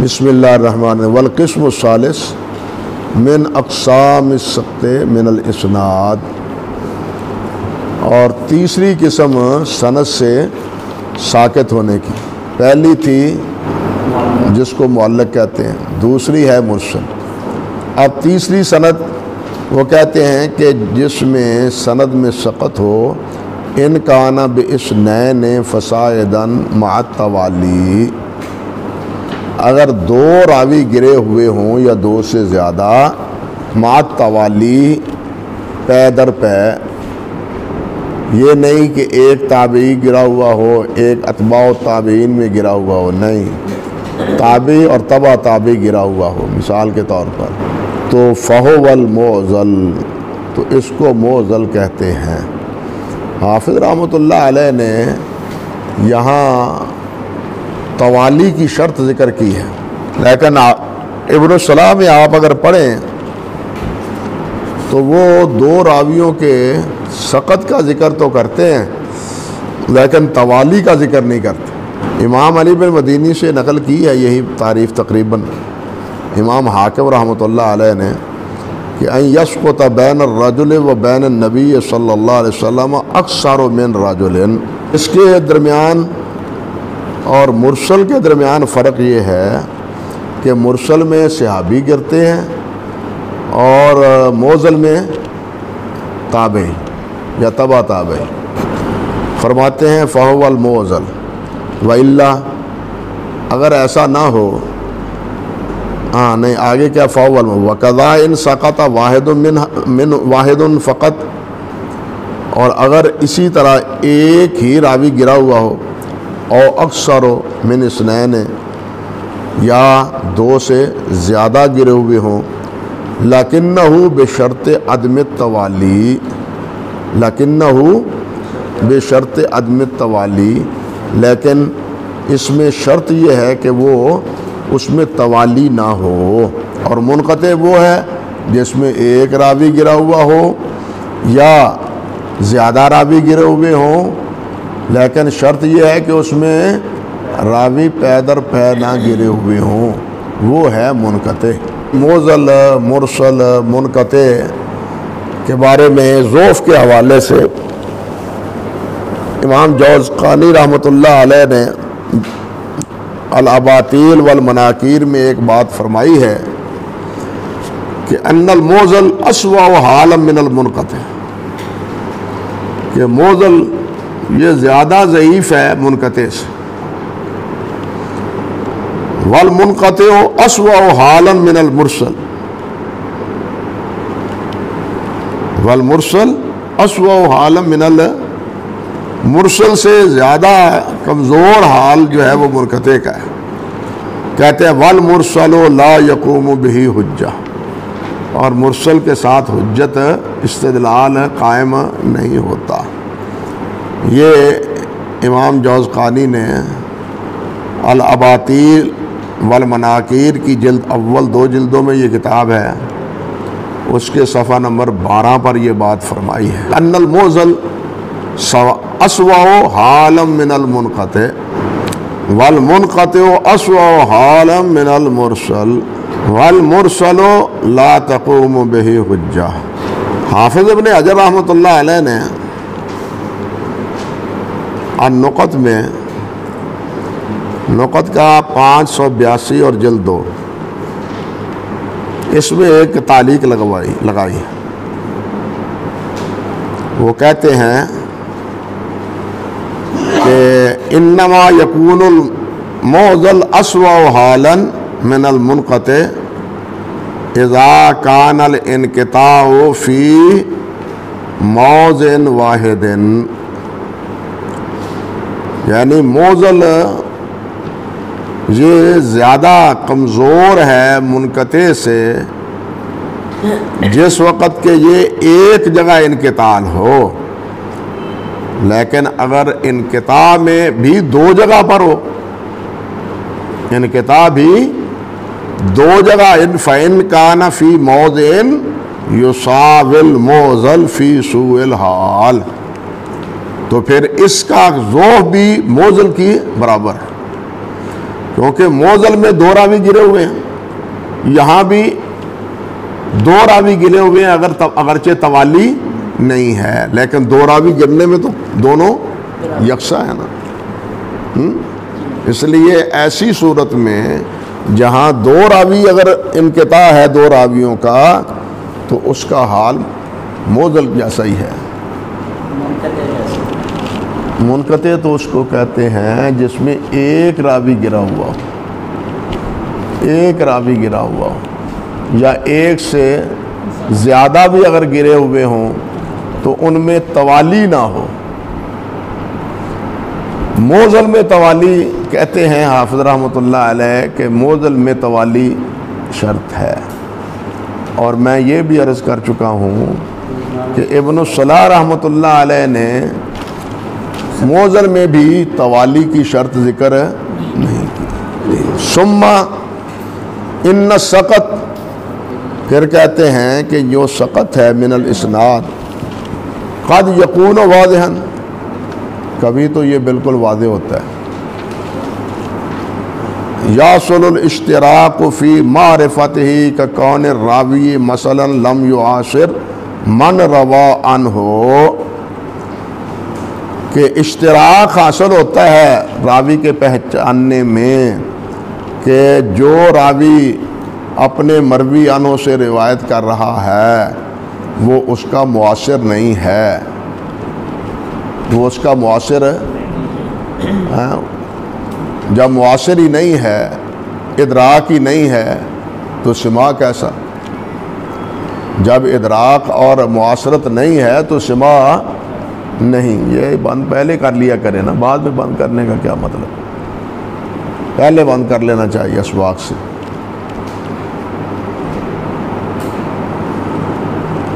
بسم اللہ الرحمن الرحیم والقسم الثالث من اقسام السقط من الاسناد، اور تیسری قسم سند سے ساقط ہونے کی، پہلی تھی جس کو معلق کہتے ہیں، دوسری ہے مرسل۔ اب تیسری سند وہ کہتے ہیں کہ جس میں سند میں سقط ہو، ان کان باسنین فصاعدا مع التوالی، اگر دو راوی گرے ہوئے ہوں یا دو سے زیادہ، مع التوالی پے در پے، یہ نہیں کہ ایک تابعی گرا ہوا ہو ایک اتباع تابعین میں گرا ہوا ہو، نہیں، تابعی اور تبع تابعی گرا ہوا ہو مثال کے طور پر، تو فہو المعضل، تو اس کو معضل کہتے ہیں۔ حافظ رحمۃ اللہ علیہ نے یہاں توالی کی شرط ذکر کی ہے، لیکن ابن الصلاح میں آپ اگر پڑھیں تو وہ دو راویوں کے سقط کا ذکر تو کرتے ہیں لیکن توالی کا ذکر نہیں کرتے۔ امام علی بن مدینی سے نقل کی ہے یہی تعریف تقریباً امام حاکم رحمۃ اللہ علیہ نے، کہ ان یسقط بین الرجل و بین النبی صلی اللہ علیہ وسلم اکثر من رجل، اس کے درمیان اور مرسل کے درمیان فرق یہ ہے کہ مرسل میں صحابی گرتے ہیں اور معضل میں تابعی یا تبع تابعی۔ فرماتے ہیں فہو المعضل وإلا، اگر ایسا نہ ہو، نہیں آگے کیا، فہو المعضل وکذا ان سقط واحد فقط، اور اگر اسی طرح ایک ہی راوی گرا ہوا ہو، او اکثر من اثنین، یا دو سے زیادہ گرے ہوئے ہوں، لکنہ بشرط عدم التوالی، لکنہ بشرط عدم التوالی، لیکن اس میں شرط یہ ہے کہ وہ اس میں توالی نہ ہو، اور منقطع وہ ہے جس میں ایک راوی گرا ہوا ہو یا زیادہ راوی گرے ہوئے ہوں، لیکن شرط یہ ہے کہ اس میں راوی پے در پے نہ گرے ہوئے ہوں، وہ ہے منقطع۔ معضل، مرسل، منقطع کے بارے میں ضعف کے حوالے سے امام جوزقانی رحمۃ اللہ علیہ نے الاباطیل والمناکیر میں ایک بات فرمائی ہے کہ ان المعضل اسوأ حالا من المنقطع، کہ معضل یہ زیادہ ضعیف ہے منقطع سے، والمنقطع اسوأ حالا من المرسل، والمرسل اسوأ حالا من المرسل سے زیادہ کمزور حال جو ہے وہ منقطع کا ہے۔ کہتے ہیں والمرسل لا یقوم بہ حجہ، اور مرسل کے ساتھ حجت استدلال قائم نہیں ہوتا۔ یہ امام جوزقانی نے الاباطیل والمناکیر کی جلد اول، دو جلدوں میں یہ کتاب ہے، اس کے صفحہ نمبر 12 پر یہ بات فرمائی ہے، ان المعضل اسوأ حالا من المنقطع والمنقطع اسوأ حالا من المرسل والمرسل لا تقوم بہ حجہ۔ حافظ ابن حجر رحمۃ اللہ علیہ نے النقط میں، نقط کا 582 اور جلد 2، اس میں ایک تعلیق لگائی، وہ کہتے ہیں کہ انما یکون المعضل اسوأ حالا من المنقطع اذا کان الانقطاع فی موضع واحد، یعنی معضل یہ زیادہ کمزور ہے منقطع سے جس وقت کہ یہ ایک جگہ انقطاع ہو، لیکن اگر انقطاع میں بھی دو جگہ پر ہو، انقطاع بھی دو جگہ، فإن کان فی موضع یساوی المعضل فی سوء الحال، تو پھر اس کا ضعف بھی معضل کی برابر ہے۔ کیونکہ موزل میں 2 راوی گرے ہوئے ہیں، یہاں بھی 2 راوی گرے ہوئے ہیں، اگرچہ توالی نہیں ہے، لیکن 2 راوی گرنے میں تو دونوں یکساں ہیں نا۔ اس لیے ایسی صورت میں جہاں 2 راوی اگر انقطاع ہے 2 راویوں کا، تو اس کا حال موزل جیسا ہی ہے۔ منقطع تو اس کو کہتے ہیں جس میں ایک راوی گرا ہوا ہو، ایک راوی گرا ہوا ہو، یا ایک سے زیادہ بھی اگر گرے ہوئے ہوں تو ان میں توالی نہ ہو۔ موزل میں توالی کہتے ہیں حافظ رحمۃ اللہ علیہ کہ موزل میں توالی شرط ہے، اور میں یہ بھی عرض کر چکا ہوں کہ ابن الصلاح رحمۃ اللہ علیہ نے موزل میں بھی توالی کی شرط ذکر نہیں کی۔ ثم ان سقط، پھر کہتے ہیں کہ جو سقط ہے من الاسناد قد یکون واضحا، کبھی تو یہ بالکل واضح ہوتا ہے۔ یحصل الاشتراک فی معرفتہ ککون الراوی مثلا لم یعاصر من روا عنہ، کہ اشتراک حاصل ہوتا ہے راوی کے پہچاننے میں کہ جو راوی اپنے مروی عنہ سے روایت کر رہا ہے وہ اس کا معاصر نہیں ہے، وہ اس کا معاصر ہے۔ جب معاصر ہی نہیں ہے، ادراک ہی نہیں ہے، تو سماع کیسا؟ جب ادراک اور معاصرت نہیں ہے تو سماع نہیں۔ یہ بند پہلے کر لیا کرے نا، بعد میں بند کرنے کا کیا مطلب؟ پہلے بند کر لینا چاہیے اسواق سے۔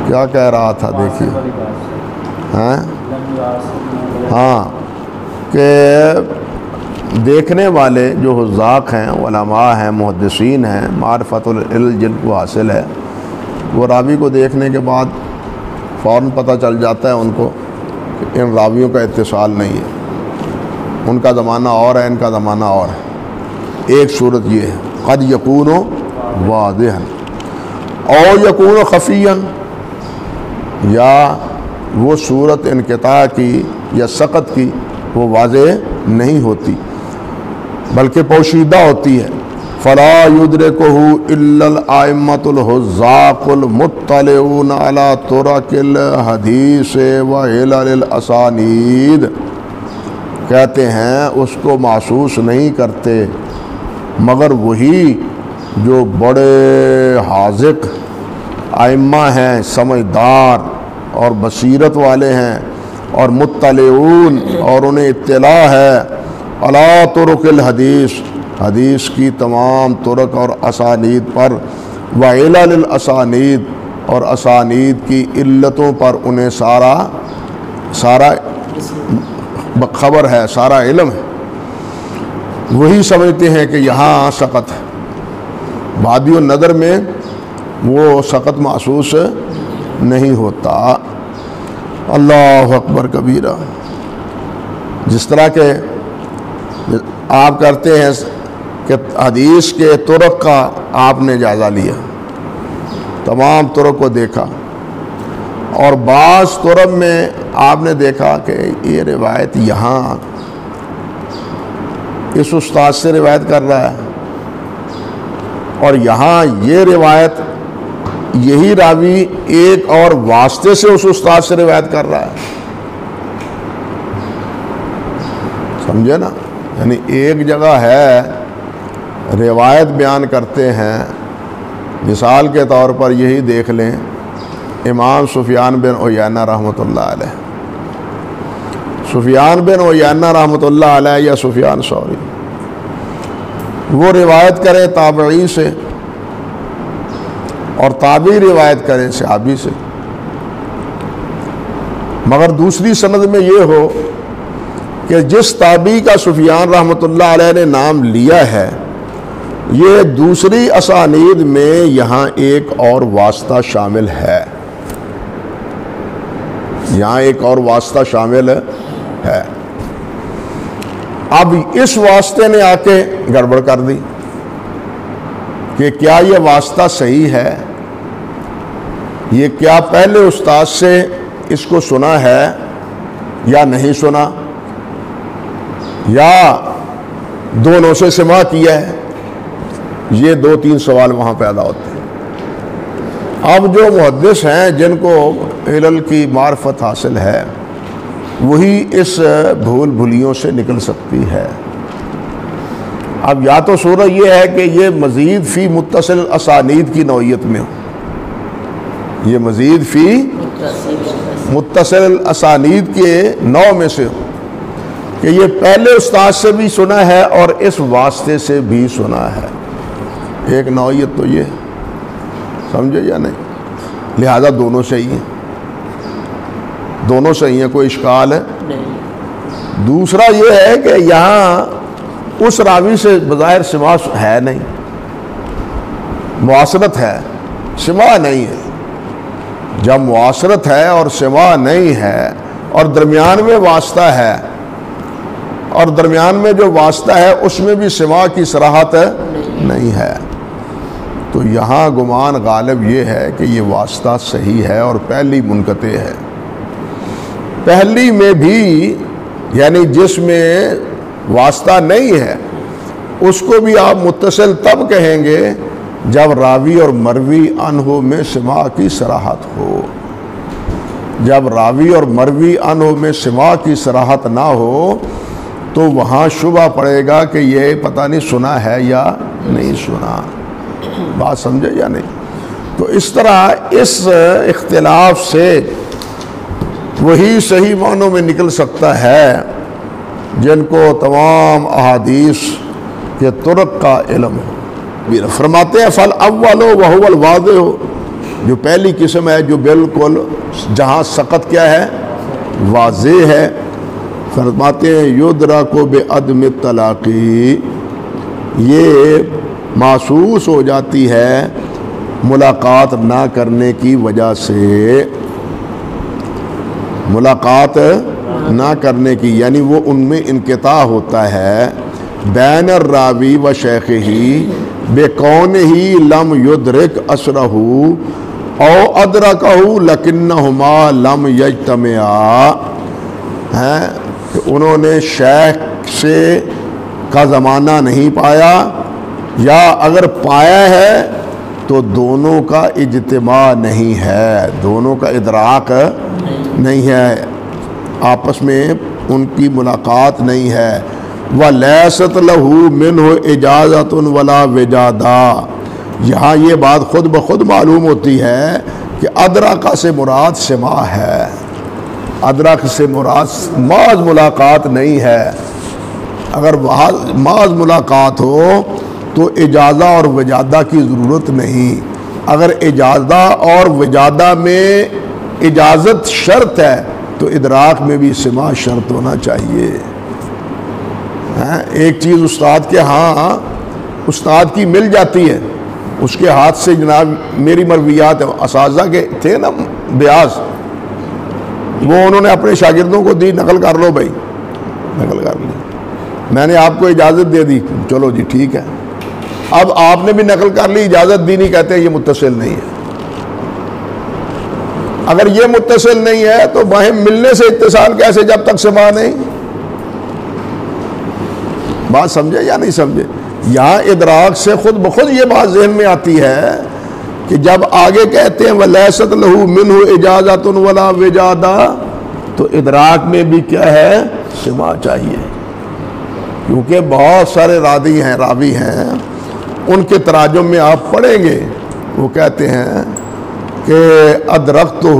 کیا کہہ رہا تھا دیکھیے، ہاں کہ دیکھنے والے جو حذاق ہیں، علماء ہیں، محدثین ہیں، معرفت العلم جن کو حاصل ہے، وہ راوی کو دیکھنے کے بعد فوراً پتہ چل جاتا ہے ان کو کہ ان راویوں کا اتصال نہیں ہے، ان کا زمانہ اور ہے، ان کا زمانہ اور ہے۔ ایک صورت یہ ہے قد یکون واضحا او یکون خفیا، یا وہ صورت انقطاع کی یا سقط کی وہ واضح نہیں ہوتی بلکہ پوشیدہ ہوتی ہے۔ فلا یدرکہ الا الائمۃ الحذاق المطلعون علی طرق الحدیث وعلل الاسانید، کہتے ہیں اس کو محسوس نہیں کرتے مگر وہی جو بڑے حاذق ائمہ ہیں، سمجھدار اور بصیرت والے ہیں، اور مطلعون، اور انہیں اطلاع ہے علی طرق الحدیث، حدیث کی تمام طرق اور اسانید پر، وعلل الاسانید، اور اسانید کی علتوں پر انہیں سارا خبر ہے، سارا علم ہے، وہی سمجھتے ہیں کہ یہاں سقط ہے۔ بادی النظر میں وہ سقط محسوس نہیں ہوتا۔ اللہ اکبر کبیرہ۔ جس طرح کہ آپ کرتے ہیں کہ حدیث کے طرق کا آپ نے جائزہ لیا، تمام طرق کو دیکھا، اور بعض طرق میں آپ نے دیکھا کہ یہ روایت یہاں اس استاد سے روایت کر رہا ہے، اور یہاں یہ روایت یہی راوی ایک اور واسطے سے اس استاد سے روایت کر رہا ہے، سمجھے نا؟ یعنی ایک جگہ ہے روایت بیان کرتے ہیں، مثال کے طور پر یہی دیکھ لیں امام سفیان بن عیینہ رحمۃ اللہ علیہ، سفیان بن عیینہ رحمۃ اللہ علیہ یا سفیان ثوری، وہ روایت کریں تابعی سے اور تابعی روایت کریں صحابی سے، مگر دوسری سند میں یہ ہو کہ جس تابعی کا سفیان رحمۃ اللہ علیہ نے نام لیا ہے، یہ دوسری اسانید میں یہاں ایک اور واسطہ شامل ہے، یہاں ایک اور واسطہ شامل ہے۔ اب اس واسطے نے آ کے گڑبڑ کر دی کہ کیا یہ واسطہ صحیح ہے، یہ کیا پہلے استاد سے اس کو سنا ہے یا نہیں سنا، یا دونوں سے سماع کیا ہے. یہ 2-3 سوال وہاں پیدا ہوتے ہیں. اب جو محدث ہیں جن کو علل کی معرفت حاصل ہے وہی اس بھول بھولیوں سے نکل سکتی ہے. اب یا تو صورت یہ ہے کہ یہ مزید فی متصل اسانید کی نوعیت میں ہو، یہ مزید فی متصل اسانید کے نوع میں سے ہو کہ یہ پہلے استاد سے بھی سنا ہے اور اس واسطے سے بھی سنا ہے. ایک نوعیت تو یہ سمجھے یا نہیں؟ لہذا دونوں صحیح ہیں، دونوں صحیح ہیں، کوئی اشکال ہے؟ دوسرا یہ ہے کہ یہاں اس راوی سے بظاہر سماع ہے نہیں، معاصرت ہے، سماع نہیں ہے. جب معاصرت ہے اور سماع نہیں ہے اور درمیان میں واسطہ ہے، اور درمیان میں جو واسطہ ہے اس میں بھی سماع کی صراحت نہیں ہے، تو یہاں گمان غالب یہ ہے کہ یہ واسطہ صحیح ہے اور پہلی منقطع ہے. پہلی میں بھی یعنی جس میں واسطہ نہیں ہے اس کو بھی آپ متصل تب کہیں گے جب راوی اور مروی عنہ میں سماع کی صراحت ہو. جب راوی اور مروی عنہ میں سماع کی صراحت نہ ہو تو وہاں شبہ پڑے گا کہ یہ پتہ نہیں سنا ہے یا نہیں سنا. بات سمجھے یا نہیں؟ تو اس طرح اس اختلاف سے وہی صحیح معنوں میں نکل سکتا ہے جن کو تمام احادیث کے طرق کا علم ہو. فرماتے ہیں فالاول وهو الواضح، جو پہلی قسم ہے جو بالکل جہاں سقط کیا ہے واضح ہے. فرماتے ہیں یدرک بعدم التلاقی، یہ محسوس ہو جاتی ہے ملاقات نہ کرنے کی وجہ سے. ملاقات نہ کرنے کی یعنی وہ ان میں انقطاع ہوتا ہے بین الراوی و شیخہ بکونہ لم یدرک اثرہ او ادرکہ لکنہما لم یجتمعا، کہ انہوں نے شیخ سے کا زمانہ نہیں پایا یا اگر پایا ہے تو دونوں کا اجتماع نہیں ہے، دونوں کا ادراک نہیں ہے، آپس میں ان کی ملاقات نہیں ہے. وَلَيْسَتْ لَهُ مِنْهُ إِجَازَةٌ وَلَا وِجَادَةٌ، یہاں یہ بات خود بخود معلوم ہوتی ہے کہ ادرک سے مراد سماع ہے، ادرک سے مراد محض ملاقات نہیں ہے. اگر محض ملاقات ہو تو اجازہ اور وجادہ کی ضرورت نہیں. اگر اجازہ اور وجادہ میں اجازت شرط ہے تو ادراک میں بھی سماع شرط ہونا چاہیے. ایک چیز استاد کے ہاں استاد کی مل جاتی ہے، اس کے ہاتھ سے جناب میری مرویات اساتذہ کے تھے نا بیاض، وہ انہوں نے اپنے شاگردوں کو دی، نقل کر لو بھائی، نقل کر لی، میں نے آپ کو اجازت دے دی، چلو جی ٹھیک ہے. اب آپ نے بھی نقل کر لی، اجازت دی نہیں، کہتے ہیں یہ متصل نہیں ہے. اگر یہ متصل نہیں ہے تو باہم ملنے سے اتصال کیسے جب تک سماع نہیں؟ بات سمجھے یا نہیں سمجھے؟ یہاں ادراک سے خود بخود یہ بات ذہن میں آتی ہے کہ جب آگے کہتے ہیں وَلَيْسَتْ لَهُ مِنْهُ إِجَازَةٌ وَلَا وِجَادَةٌ، تو ادراک میں بھی کیا ہے؟ سماع چاہیے. کیونکہ بہت سارے راوی ہیں ان کے تراجم میں آپ پڑھیں گے، وہ کہتے ہیں کہ ادرکتہ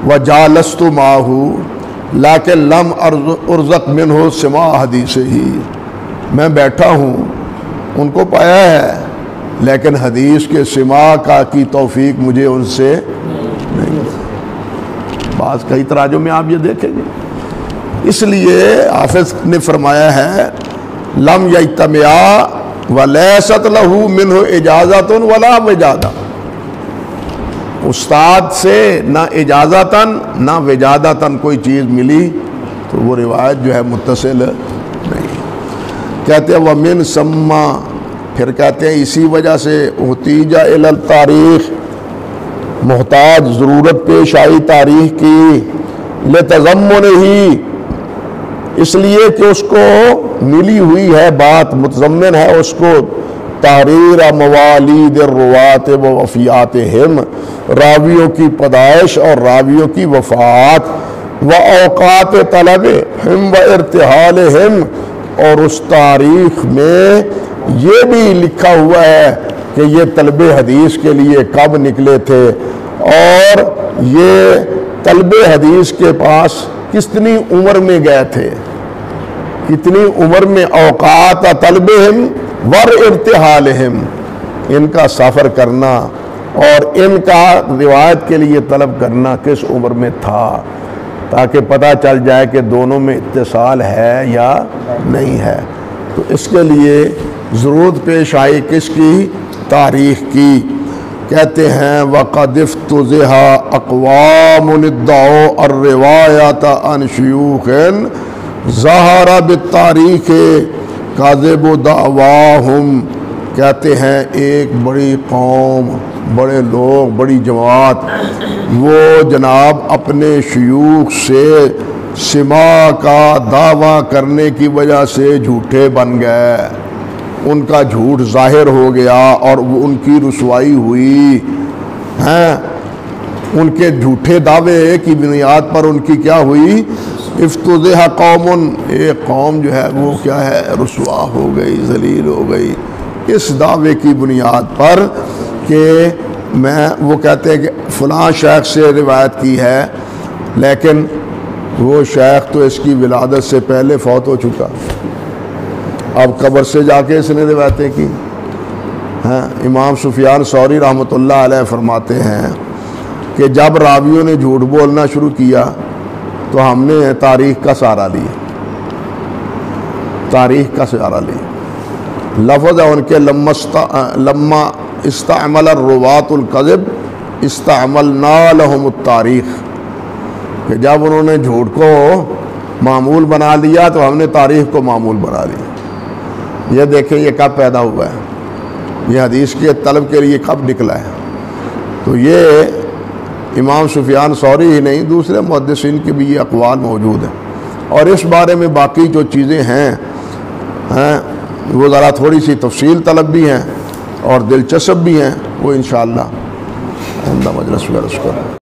وجالست معہ لیکن لم ارزق منہ سماع حدیث ہی، میں بیٹھا ہوں ان کو پایا ہے لیکن حدیث کے سماع کی توفیق مجھے ان سے نہیں. بعض کئی تراجم میں آپ یہ دیکھیں گے. اس لیے حافظ نے فرمایا ہے لم یجتمعا ولیست لہ منہ اجازت ولا وجادہ، استاد سے نہ اجازتاً نہ وجادتاً کوئی چیز ملی تو وہ روایت جو ہے متصل نہیں. کہتے ہیں وَمِن ثم، پھر کہتے ہیں اسی وجہ سے احتیج الی التاریخ، محتاج ضرورت پیش آئی تاریخ کی، لتضمنہ، اس لیے کہ اس کو ملی ہوئی ہے بات، متضمن ہے اس کو تحریر موالید الروات و وفیاتہم، راویوں کی پیدائش اور راویوں کی وفات، و اوقات طلبہم و ارتحالہم، اور اس تاریخ میں یہ بھی لکھا ہوا ہے کہ یہ طلب حدیث کے لیے کب نکلے تھے، اور یہ طلب حدیث کے پاس کتنی عمر میں گئے تھے، کتنی عمر میں، اوقات طلبہم ور ارتحالہم، ان کا سفر کرنا اور ان کا روایت کے لیے طلب کرنا کس عمر میں تھا، تاکہ پتہ چل جائے کہ دونوں میں اتصال ہے یا نہیں ہے۔ تو اس کے لیے ضرورت پیش آئی کس کی؟ تاریخ کی۔ کہتے ہیں وَقَدْ افتضح اقوام ادعوا الروایات عن شیوخ ظہر بالتاریخ کاذب دعواہم، کہتے ہیں ایک بڑی قوم، بڑے لوگ، بڑی جماعت، وہ جناب اپنے شیوخ سے سماع کا دعویٰ کرنے کی وجہ سے جھوٹے بن گئے، ان کا جھوٹ ظاہر ہو گیا اور ان کی رسوائی ہوئی ہیں، ان کے جھوٹے دعوے کی بنیاد پر ان کی کیا ہوئی؟ افتضح قوم، ایک قوم جو ہے وہ کیا ہے؟ رسوا ہو گئی، ذلیل ہو گئی، اس دعوے کی بنیاد پر کہ وہ کہتے ہیں کہ فلاں شیخ سے روایت کی ہے، لیکن وہ شیخ تو اس کی ولادت سے پہلے فوت ہو چکا، اب قبر سے جا کے اس نے روایتیں کی۔ امام سفیان ثوری رحمۃ اللہ علیہ فرماتے ہیں کہ جب راویوں نے جھوٹ بولنا شروع کیا تو ہم نے تاریخ کا سہارا لیا، تاریخ کا سہارا لیا۔ لفظ ہے ان کے لما استعمل الروات الکذب استعملنا لهم التاریخ، کہ جب انہوں نے جھوٹ کو معمول بنا لیا تو ہم نے تاریخ کو معمول بنا لیا۔ یہ دیکھیں یہ کب پیدا ہوا ہے، یہ حدیث کے طلب کے لیے کب نکلا ہے۔ تو یہ امام سفیان ثوری ہی نہیں، دوسرے محدثین کے بھی یہ اقوال موجود ہیں، اور اس بارے میں باقی جو چیزیں ہیں وہ ذرا تھوڑی سی تفصیل طلب بھی ہیں اور دلچسپ بھی ہیں، وہ انشاءاللہ آئندہ مجلس میں عرض کریں۔